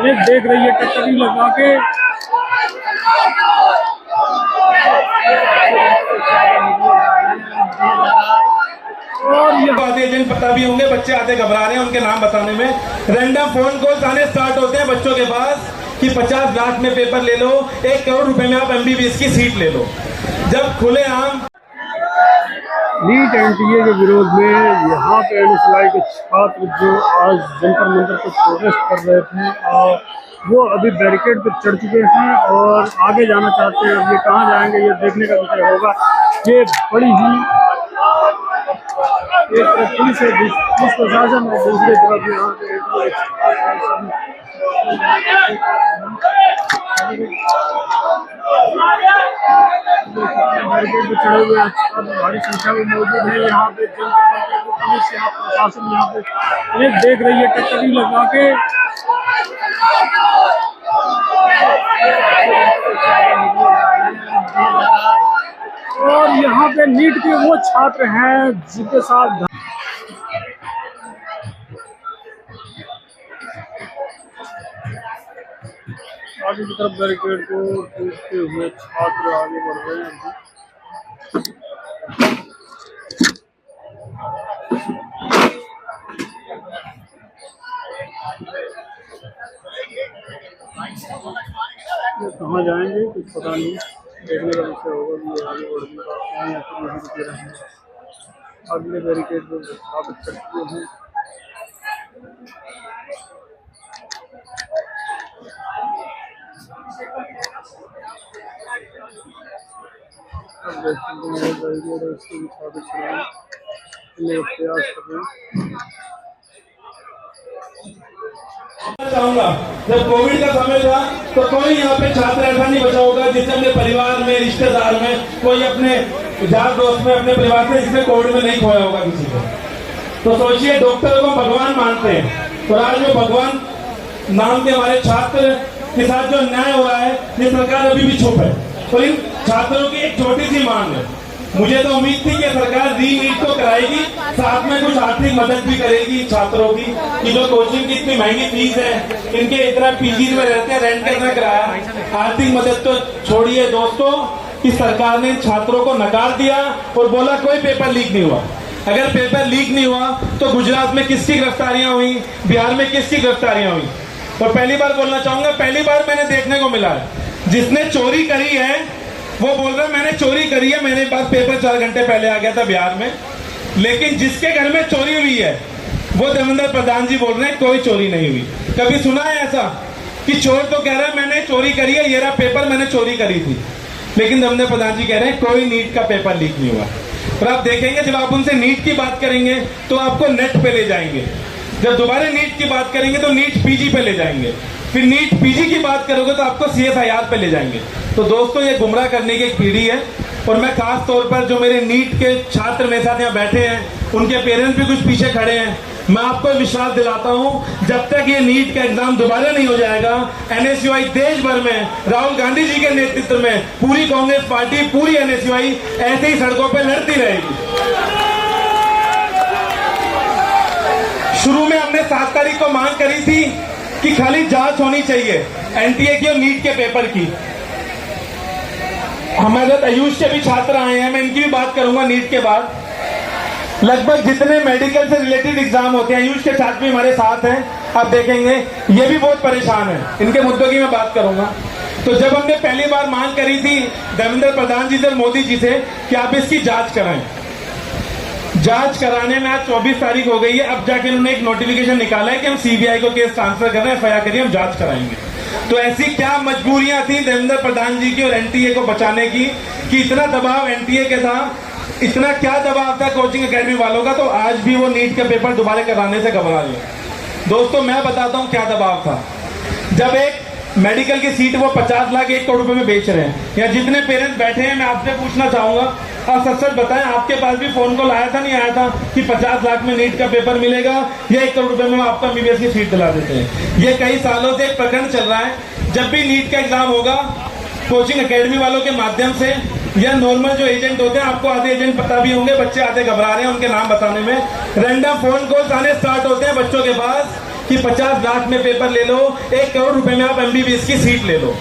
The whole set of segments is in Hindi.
ये देख रही है टक्करी लगा के। और ये आधे एजेंट पता भी होंगे, बच्चे आधे घबरा रहे हैं उनके नाम बताने में। रैंडम फोन कॉल्स आने स्टार्ट होते हैं बच्चों के पास कि 50 लाख में पेपर ले लो, 1 करोड़ रुपए में आप MBBS की सीट ले लो। जब खुलेआम नीट NTA के विरोध में यहाँ पे NSY के छात्र जो आज जंतर मंतर पर प्रोटेस्ट कर रहे थे और वो अभी बैरिकेड पर चढ़ चुके हैं और आगे जाना चाहते हैं। अब ये कहाँ जाएंगे ये देखने का विषय होगा। ये बड़ी ही एक तरफ पुलिस है, पुलिस प्रशासन और दूसरी तरफ यहाँ पे बैरिकेड पे चढ़े हुए भारी संख्या में मौजूद है। यहाँ पे पुलिस यहाँ प्रशासन यहाँ पे एक देख रही है टक्करी लगा के। और यहाँ पे नीट के वो छात्र हैं जिनके साथ आगे की तरफ बैरिकेड को टूटते हुए छात्र आगे बढ़ रहे हैं। कहाँ जाएंगे कुछ पता नहीं, देखने का विषय होगा कि आगे बढ़ने का या फिर यहीं रुके रहेंगे। अगले बैरिकेड को स्थापित करते हैं। अब देखते हैं बैरिकेड इसको स्थापित करने का प्रयास कर रहे हैं। चाहूंगा जब कोविड का समय था तो कोई यहाँ पे छात्र ऐसा नहीं बचा होगा जिसने अपने परिवार में, रिश्तेदार में, कोई अपने यार दोस्त में, अपने परिवार से जिसने कोविड में नहीं खोया होगा किसी को। तो सोचिए, डॉक्टर को भगवान मानते हैं और आज वो भगवान नाम के हमारे छात्र के साथ जो अन्याय हो रहा है, ये सरकार अभी भी चुप है। तो इन छात्रों की एक छोटी सी मांग है। मुझे तो उम्मीद थी कि सरकार नीट तो कराएगी, साथ में कुछ आर्थिक मदद भी करेगी छात्रों की, कि जो कोचिंग की इतनी महंगी फीस है, इनके इतना PG में रहते हैं, रेंट करना किराया, आर्थिक मदद तो छोड़िए दोस्तों। इस सरकार ने छात्रों को नकार दिया और बोला कोई पेपर लीक नहीं हुआ। अगर पेपर लीक नहीं हुआ तो गुजरात में किसकी गिरफ्तारियां हुई, बिहार में किसकी गिरफ्तारियां हुई। और पहली बार बोलना चाहूंगा, पहली बार मैंने देखने को मिला है जिसने चोरी करी है वो बोल रहा है मैंने चोरी करी है, मेरे पास पेपर 4 घंटे पहले आ गया था बिहार में। लेकिन जिसके घर में चोरी हुई है वो देवेंद्र प्रधान जी बोल रहे हैं कोई चोरी नहीं हुई। कभी सुना है ऐसा कि चोर तो कह रहा है मैंने चोरी करी है, ये रहा पेपर, मैंने चोरी करी थी। लेकिन देवेंद्र प्रधान जी कह रहे हैं कोई नीट का पेपर लीक नहीं हुआ। और आप देखेंगे जब आप उनसे नीट की बात करेंगे तो आपको नेट पे ले जाएंगे, जब दोबारा नीट की बात करेंगे तो नीट PG पे ले जाएंगे, फिर नीट PG की बात करोगे तो आपको CSIR पे ले जाएंगे। तो दोस्तों ये गुमराह करने की एक पीढ़ी है। और मैं खास तौर पर जो मेरे नीट के छात्र मेरे साथ यहाँ बैठे हैं, उनके पेरेंट्स भी कुछ पीछे खड़े हैं, मैं आपको विश्वास दिलाता हूँ जब तक ये नीट का एग्जाम दोबारा नहीं हो जाएगा, NSUI देश भर में राहुल गांधी जी के नेतृत्व में पूरी कांग्रेस पार्टी, पूरी NSUI ऐसे ही सड़कों पर लड़ती रहेगी। शुरू में हमने 7 तारीख को मांग करी थी कि खाली जांच होनी चाहिए NTA की और नीट के पेपर की। हमारे साथ आयुष के भी छात्र आए हैं, मैं इनकी भी बात करूंगा। नीट के बाद लगभग जितने मेडिकल से रिलेटेड एग्जाम होते हैं, आयुष के छात्र भी हमारे साथ हैं, आप देखेंगे ये भी बहुत परेशान है। इनके मुद्दों की मैं बात करूंगा। तो जब हमने पहली बार मांग करी थी देवेंद्र प्रधान जी से, मोदी जी से कि आप इसकी जांच कराएं, जांच कराने में आज 24 तारीख हो गई है, अब जाके उन्होंने एक नोटिफिकेशन निकाला है कि हम CBI को केस ट्रांसफर कर रहे हैं, FIR करिए, हम जांच कराएंगे। तो ऐसी क्या मजबूरियां थी देवेंद्र प्रधान जी की और NTA को बचाने की कि इतना दबाव NTA के था, इतना क्या दबाव था कोचिंग एकेडमी वालों का, तो आज भी वो नीट के पेपर दोबारा कराने से घबरा रहे। दोस्तों मैं बताता हूं क्या दबाव था। जब एक मेडिकल की सीट वो 50 लाख 1 करोड़ रुपए में बेच रहे हैं, या जितने पेरेंट्स बैठे हैं, मैं आपसे पूछना चाहूंगा, आप सच सच बताएं, आपके पास भी फोन कॉल आया था नहीं आया था कि 50 लाख में नीट का पेपर मिलेगा या 1 करोड़ रुपए में आपका MBBS की सीट दिला देते हैं। ये कई सालों से एक प्रकरण चल रहा है। जब भी नीट का एग्जाम होगा कोचिंग एकेडमी वालों के माध्यम से या नॉर्मल जो एजेंट होते हैं, आपको आधे एजेंट पता भी होंगे, बच्चे आधे घबरा रहे हैं उनके नाम बताने में, रैंडम फोन कॉल्स आने स्टार्ट होते हैं बच्चों के पास कि 50 लाख में पेपर ले लो, 1 करोड़ रुपए में आप MBBS की सीट ले लो।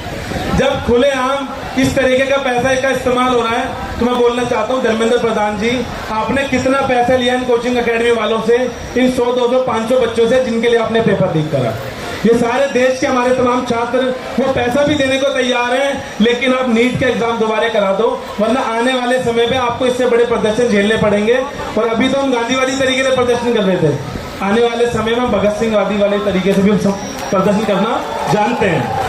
जब खुलेआम इस तरीके का पैसा का इस्तेमाल हो रहा है तो मैं बोलना चाहता हूं धर्मेंद्र प्रधान जी, आपने कितना पैसा लिया इन कोचिंग एकेडमी वालों से, इन 100, 200, 500 बच्चों से जिनके लिए आपने पेपर लीक करा। ये सारे देश के हमारे तमाम छात्र वो पैसा भी देने को तैयार हैं, लेकिन आप नीट का एग्जाम दोबारा करा दो, वरना आने वाले समय पे आपको इससे बड़े प्रदर्शन झेलने पड़ेंगे। और अभी तो हम गांधीवादी तरीके से प्रदर्शन कर रहे थे, आने वाले समय में भगत सिंह वादी वाले तरीके से भी प्रदर्शन करना जानते हैं।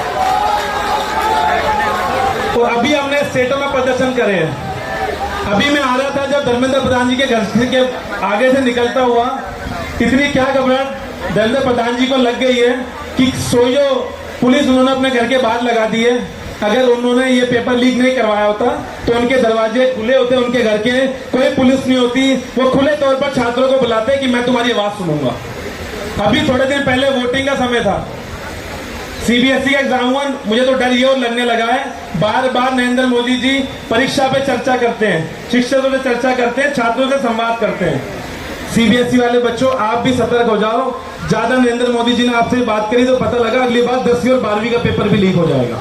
और अभी हमने स्टेटों में प्रदर्शन करे हैं। अभी मैं आ रहा था जब धर्मेंद्र प्रधान जी के घर के आगे से निकलता हुआ, इतनी क्या घबराहट धर्मेंद्र प्रधान जी को लग गई है कि सोयो पुलिस उन्होंने अपने घर के बाहर लगा दी है। अगर उन्होंने ये पेपर लीक नहीं करवाया होता तो उनके दरवाजे खुले होते, उनके घर के, कोई पुलिस नहीं होती, वो खुले तौर पर छात्रों को बुलाते कि मैं तुम्हारी आवाज सुनूंगा। अभी थोड़े दिन पहले वोटिंग का समय था, CBSE का एग्जाम हुआ, मुझे तो डर ये और लगने लगा है, बार बार नरेंद्र मोदी जी परीक्षा पे चर्चा करते हैं, शिक्षकों से चर्चा करते हैं, छात्रों से संवाद करते हैं। CBSE वाले बच्चों आप भी सतर्क हो जाओ, ज्यादा नरेंद्र मोदी जी ने आपसे बात करी तो पता लगा अगली बार 10वीं और 12वीं का पेपर भी लीक हो जाएगा।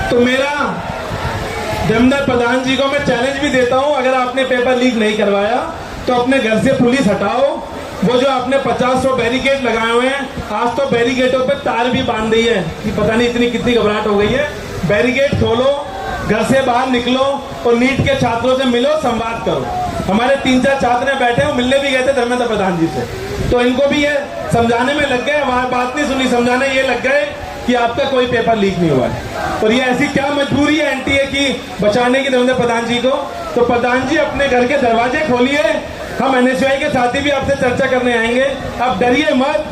तो मेरा धर्मेंद्र प्रधान जी को मैं चैलेंज भी देता हूं, अगर आपने पेपर लीक नहीं करवाया तो अपने घर से पुलिस हटाओ। वो जो आपने 50-100 बैरिकेड लगाए हुए हैं, आज तो बैरिकेडों पे तार भी बांध दी है कि पता नहीं इतनी कितनी घबराहट हो गई है। बैरिकेड खोलो, घर से बाहर निकलो और नीट के छात्रों से मिलो, संवाद करो। हमारे 3-4 छात्र बैठे हैं, मिलने भी गए थे धर्मेंद्र प्रधान जी से, तो इनको भी ये समझाने में लग गए, वहां बात नहीं सुनी, समझाने ये लग गए कि आपका कोई पेपर लीक नहीं हुआ है। और ये ऐसी क्या मजबूरी है NTA की बचाने की धर्मेंद्र प्रधान जी को? तो प्रधान जी अपने घर के दरवाजे खोलिए, हम NSUI के साथी भी आपसे चर्चा करने आएंगे। अब डरिए मत,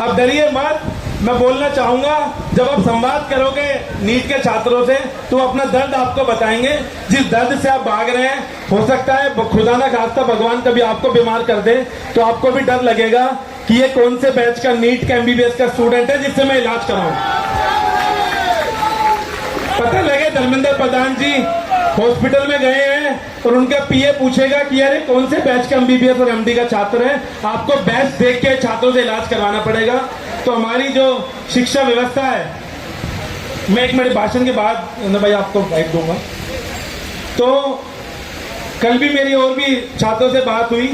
अब डरिए मत। मैं बोलना चाहूंगा, जब आप संवाद करोगे नीट के छात्रों से तो अपना दर्द आपको बताएंगे, जिस दर्द से आप भाग रहे हैं। हो सकता है खुदा ना खास्ता भगवान कभी आपको बीमार कर दे तो आपको भी डर लगेगा कि ये कौन से बैच का नीट का MBBS का स्टूडेंट है जिससे मैं इलाज कराऊं। पता लगे धर्मेंद्र प्रधान जी हॉस्पिटल में गए हैं और उनका PA पूछेगा कि अरे कौन से बैच का MBBS और MD का छात्र है, आपको बैच देख के छात्रों से इलाज करवाना पड़ेगा। तो हमारी जो शिक्षा व्यवस्था है, मैं एक मेरे भाषण के बाद भाई आपको बाइक दूंगा। तो कल भी मेरी और भी छात्रों से बात हुई,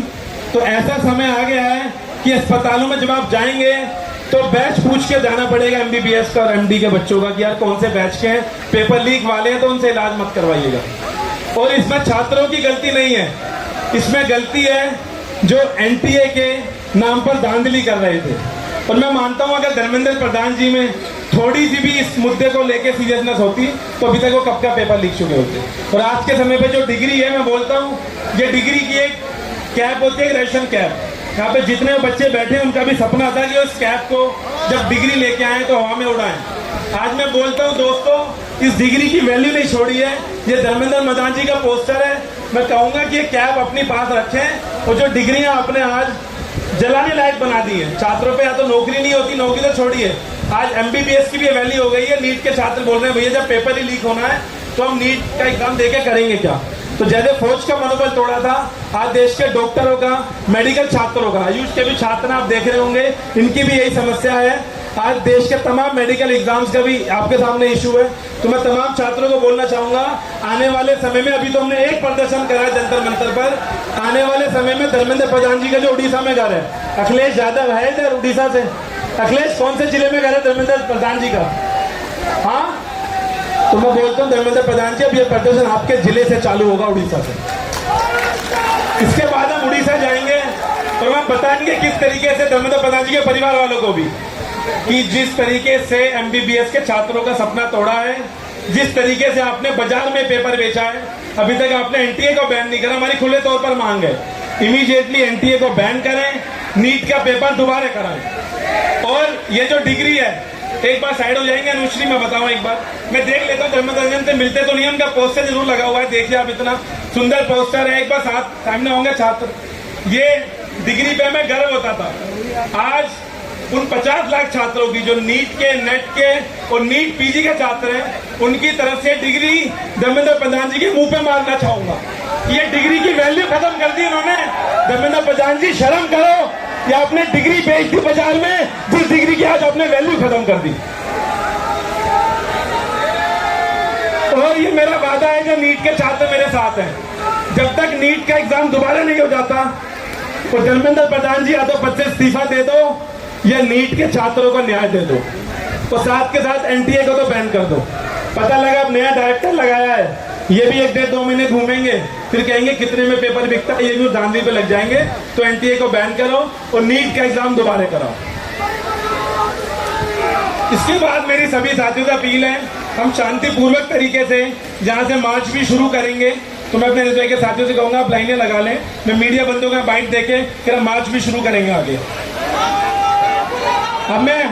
तो ऐसा समय आ गया है कि अस्पतालों में जब आप जाएंगे तो बैच पूछ के जाना पड़ेगा MBBS का और MD के बच्चों का कि यार कौन से बैच के हैं, पेपर लीक वाले हैं तो उनसे इलाज मत करवाइएगा। और इसमें छात्रों की गलती नहीं है, इसमें गलती है जो NTA के नाम पर धांधली कर रहे थे। और मैं मानता हूं अगर धर्मेंद्र प्रधान जी में थोड़ी सी भी इस मुद्दे को लेकर सीरियसनेस होती तो अभी तक वो कब का पेपर लीक चुके होते। और आज के समय पे जो डिग्री है, मैं बोलता हूं ये डिग्री की एक कैप होती है, रेशन कैप। यहाँ पे जितने बच्चे बैठे हैं उनका भी सपना था कि उस कैप को जब डिग्री लेके आए तो हवा में उड़ाएं। आज मैं बोलता हूँ दोस्तों, इस डिग्री की वैल्यू नहीं छोड़ी है। ये धर्मेंद्र प्रधान जी का पोस्टर है, मैं कहूंगा कि ये कैप अपनी पास रखें और जो डिग्रियां आपने आज जलाने लायक बना दी है। छात्रों पे या तो नौकरी नहीं होती, नौकरी तो छोड़िए, आज MBBS की भी वैल्यू हो गई है। नीट के छात्र बोल रहे हैं भैया जब पेपर ही लीक होना है तो हम नीट का एग्जाम देके करेंगे क्या? तो जैसे फौज का मनोबल तोड़ा था, आज देश के डॉक्टरों का, मेडिकल छात्रों का, आयुष के भी छात्र आप देख रहे होंगे, इनकी भी यही समस्या है। आज देश के तमाम मेडिकल एग्जाम्स का भी आपके सामने इशू है। तो मैं तमाम छात्रों को बोलना चाहूंगा, आने वाले समय में, अभी तो हमने एक प्रदर्शन करा है जंतर मंतर पर, आने वाले समय में धर्मेंद्र प्रधान जी का जो उड़ीसा में घर है, अखिलेश यादव है इधर उड़ीसा से। अखिलेश कौन से जिले में घर है धर्मेंद्र प्रधान जी का? हाँ, तो मैं बोलता हूँ धर्मेंद्र प्रधान जी अब ये प्रदर्शन आपके जिले से चालू होगा, उड़ीसा से। इसके बाद हम उड़ीसा जाएंगे और हम बताएंगे किस तरीके से धर्मेंद्र प्रधान जी के परिवार वालों को भी, कि जिस तरीके से MBBS के छात्रों का सपना तोड़ा है, जिस तरीके से आपने बाजार में पेपर बेचा है, अभी तक आपने NTA को बैन नहीं करा। हमारी खुले तौर पर मांग है इमीडिएटली NTA को बैन करें, नीट का पेपर दोबारा कराएं। और ये जो डिग्री है, एक बार साइड हो जाएंगे अनुश्री, मैं बताऊं एक बार, मैं देख लेता हूँ धर्मेंद्र प्रधान से मिलते तो नहीं, उनका पोस्टर जरूर लगा हुआ है, देखिए आप, इतना सुंदर पोस्टर है। एक बार सामने होंगे छात्र, ये डिग्री पे हमें गर्व होता था। आज उन 50 लाख छात्रों की जो नीट के, नेट के और नीट PG के छात्र हैं, उनकी तरफ से डिग्री धर्मेंद्र प्रधान जी के मुंह पे मारना चाहूंगा। ये डिग्री की वैल्यू खत्म कर दी इन्होंने। धर्मेंद्र प्रधान जी शर्म करो, या अपने डिग्री बेच दी बाजार में, जिस डिग्री की आज आपने वैल्यू खत्म कर दी। और ये मेरा वादा है जो नीट के छात्र मेरे साथ हैं, जब तक नीट का एग्जाम दोबारा नहीं हो जाता तो धर्मेंद्र प्रधान जी या तो पद से इस्तीफा दे दो या नीट के छात्रों को न्याय दे दो, तो साथ के साथ एनटीए को तो बैन कर दो। पता लगा अब नया डायरेक्टर लगाया है, ये भी 1-1.5-2 महीने घूमेंगे, फिर कहेंगे कितने में पेपर बिकता है, ये भी धांधली पे लग जाएंगे। तो एनटीए को बैन करो और नीट का एग्जाम दोबारा कराओ। इसके बाद मेरी सभी साथियों से अपील है, हम शांतिपूर्वक तरीके से जहां से मार्च भी शुरू करेंगे, तो मैं अपने रसोई के साथियों से कहूंगा आप लाइनें लगा लें, मैं मीडिया बंदों का बाइट देके फिर हम मार्च भी शुरू करेंगे आगे। अब मैं